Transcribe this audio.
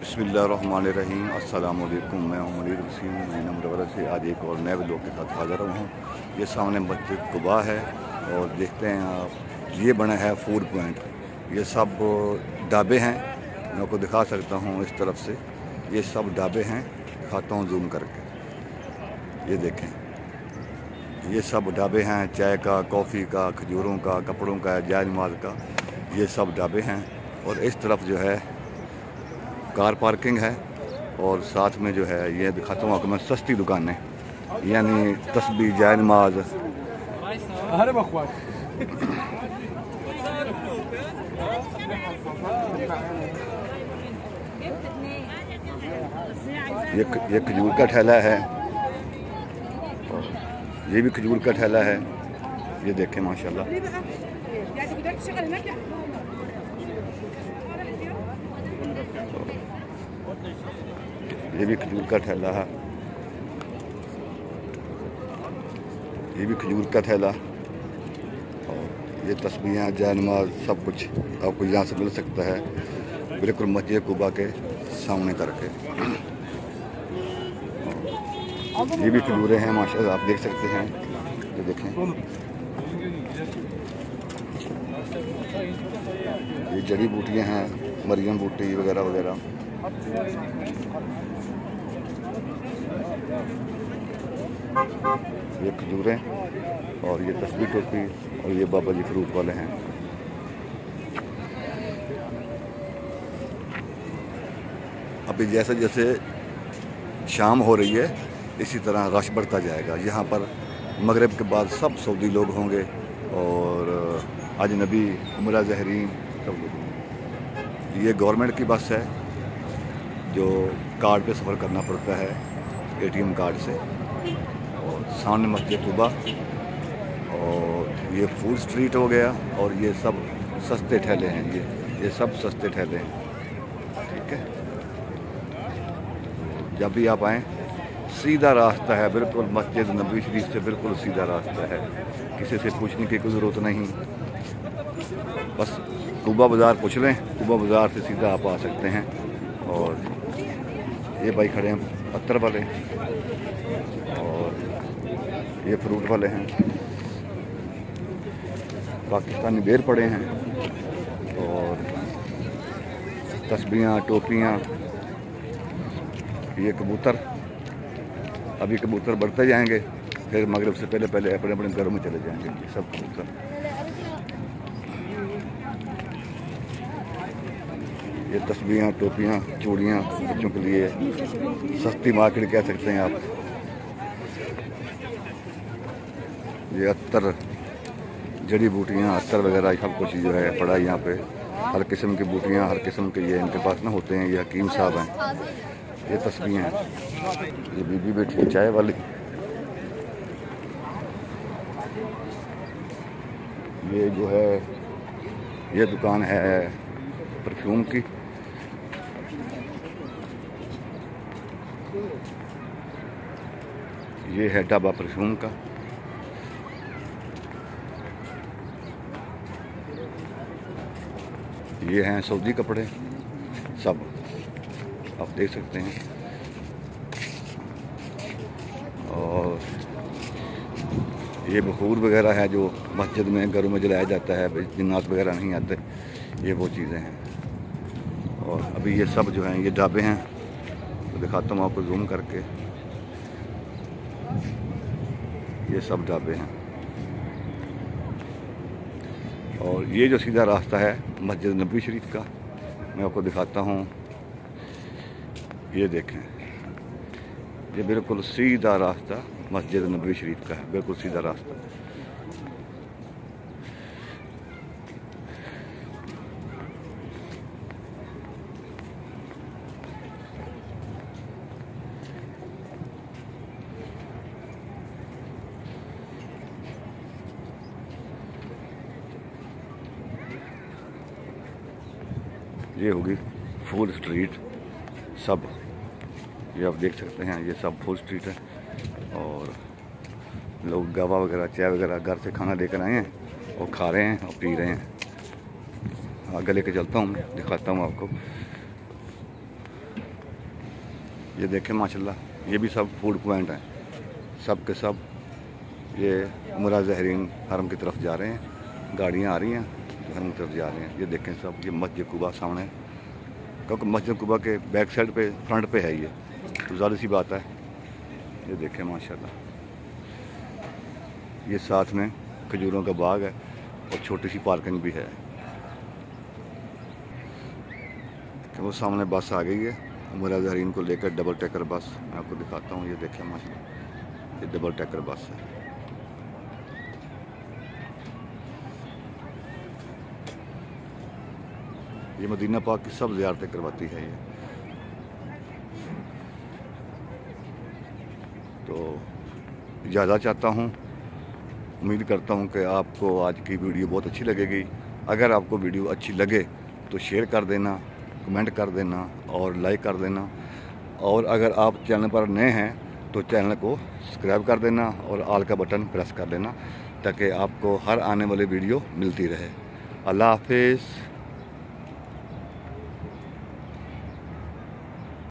बिस्मिल्लाहिर्रहमानिर्रहीम। अस्सलाम वालेकुम। मैं उमरीद वसीम मदीना मुनव्वरा से आज एक और नए व्लॉग के साथ हाज़िर हूँ। ये सामने मस्जिद कुबा है और देखते हैं आप, ये बना है फूड पॉइंट। ये सब ढाबे हैं, मैं आपको दिखा सकता हूँ इस तरफ से। ये सब ढाबे हैं, दिखाता हूँ जूम करके। ये देखें, ये सब ढाबे हैं, चाय का, कॉफ़ी का, खजूरों का, कपड़ों का, जाय नमाज का, ये सब ढाबे हैं। और इस तरफ जो है कार पार्किंग है और साथ में जो है ये दिखाता हूँ आपको मैं सस्ती दुकानें, यानी तस्बीह, जाय नमाज। ये खजूर का ठेला है, ये भी खजूर का ठेला है। ये देखें माशाल्लाह, ये भी खजूर का ठेला है, ये भी खजूर का ठेला। और ये तस्बीहें, जाय नमाज, सब कुछ आपको यहाँ से मिल सकता है, बिल्कुल मस्जिद कुबा के सामने करके। ये भी खजूरें हैं माशाल्लाह, आप देख सकते हैं। ये देखें, ये जड़ी बूटियाँ हैं, मरियम बूटी वगैरह वगैरह। ये खजूरें और ये तस्बीह टोपी और ये बाबा जी फ्रूट वाले हैं। अभी जैसे जैसे शाम हो रही है इसी तरह रश बढ़ता जाएगा। यहाँ पर मगरिब के बाद सब सऊदी लोग होंगे और अजनबी, उमरा ज़ाहिरीन सब लोग होंगे। ये गवर्नमेंट की बस है जो कार्ड पे सफ़र करना पड़ता है, ATM कार्ड से। और सामने मस्जिद कुबा और ये फूड स्ट्रीट हो गया। और ये सब सस्ते ठेले हैं, ये सब सस्ते ठेले हैं, ठीक है। जब भी आप आएँ, सीधा रास्ता है, बिल्कुल मस्जिद नबवी शरीफ से बिल्कुल सीधा रास्ता है, किसी से पूछने की कोई ज़रूरत नहीं। बस कुबा बाज़ार पूछ लें, कुबा बाज़ार से सीधा आप आ सकते हैं। और ये भाई खड़े हैं पत्थर वाले और ये फ्रूट वाले हैं, पाकिस्तानी बेर पड़े हैं और तस्बीहां, टोपियाँ। ये कबूतर, अभी कबूतर बढ़ते जाएंगे, फिर मगरिब से पहले पहले अपने अपने घरों में चले जाएंगे सब कबूतर। ये तस्बीहां, टोपियाँ, चूड़ियाँ बच्चों के लिए, सस्ती मार्केट कह सकते हैं आप। ये अत्तर, जड़ी बूटियाँ, अत्तर वगैरह सब कुछ जो है पड़ा यहाँ पे। हर किस्म की बूटियाँ, हर किस्म के ये इनके पास ना होते हैं। ये हकीम साहब हैं। ये तस्बीहें हैं, ये बीबी बैठी है चाय वाली। ये जो है ये दुकान है परफ्यूम की। ये है ढाबा परफ्यूम का। ये हैं सऊदी कपड़े, सब आप देख सकते हैं। और ये बखूर वगैरह है जो मस्जिद में, घरों में जलाया जाता है, जिन्नात वगैरह नहीं आते, ये वो चीज़ें हैं। और अभी ये सब जो हैं ये ढाबे हैं, तो दिखाता हूँ आपको जूम करके। ये सब ढाबे हैं और ये जो सीधा रास्ता है मस्जिद नबवी शरीफ का, मैं आपको दिखाता हूँ। ये देखें, ये बिल्कुल सीधा रास्ता मस्जिद नबवी शरीफ का है, बिल्कुल सीधा रास्ता। ये होगी फूड स्ट्रीट, सब ये आप देख सकते हैं। ये सब फूड स्ट्रीट है और लोग गावा वगैरह, चाय वगैरह घर से खाना लेकर आए हैं और खा रहे हैं और पी रहे हैं। आगे लेके चलता हूँ, दिखाता हूँ आपको। ये देखें माशाल्लाह, ये भी सब फूड पॉइंट हैं, सब के सब। ये उमरा ज़ाहिरीन हरम की तरफ जा रहे हैं, गाड़ियाँ आ रही हैं हरम की तरफ जा रहे हैं। ये देखें सब, ये मस्जिद कुबा सामने, क्योंकि मस्जिद कुबा के बैक साइड पे फ्रंट पे है ये, तो ज़्यादा सी बात है। ये देखें माशाल्लाह, ये साथ में खजूरों का बाग है और छोटी सी पार्किंग भी है। तो वो सामने बस आ गई है उमरा ज़ाहिरीन को लेकर, डबल टेकर बस। मैं आपको दिखाता हूँ, ये देखें माशाल्लाह, ये डबल टेकर बस है। ये मदीना पाक की सब ज़ियारतें करवाती है ये। तो इजाज़त चाहता हूँ, उम्मीद करता हूँ कि आपको आज की वीडियो बहुत अच्छी लगेगी। अगर आपको वीडियो अच्छी लगे तो शेयर कर देना, कमेंट कर देना और लाइक कर देना। और अगर आप चैनल पर नए हैं तो चैनल को सब्सक्राइब कर देना और ऑल का बटन प्रेस कर देना, ताकि आपको हर आने वाली वीडियो मिलती रहे। अल्लाह हाफिज़।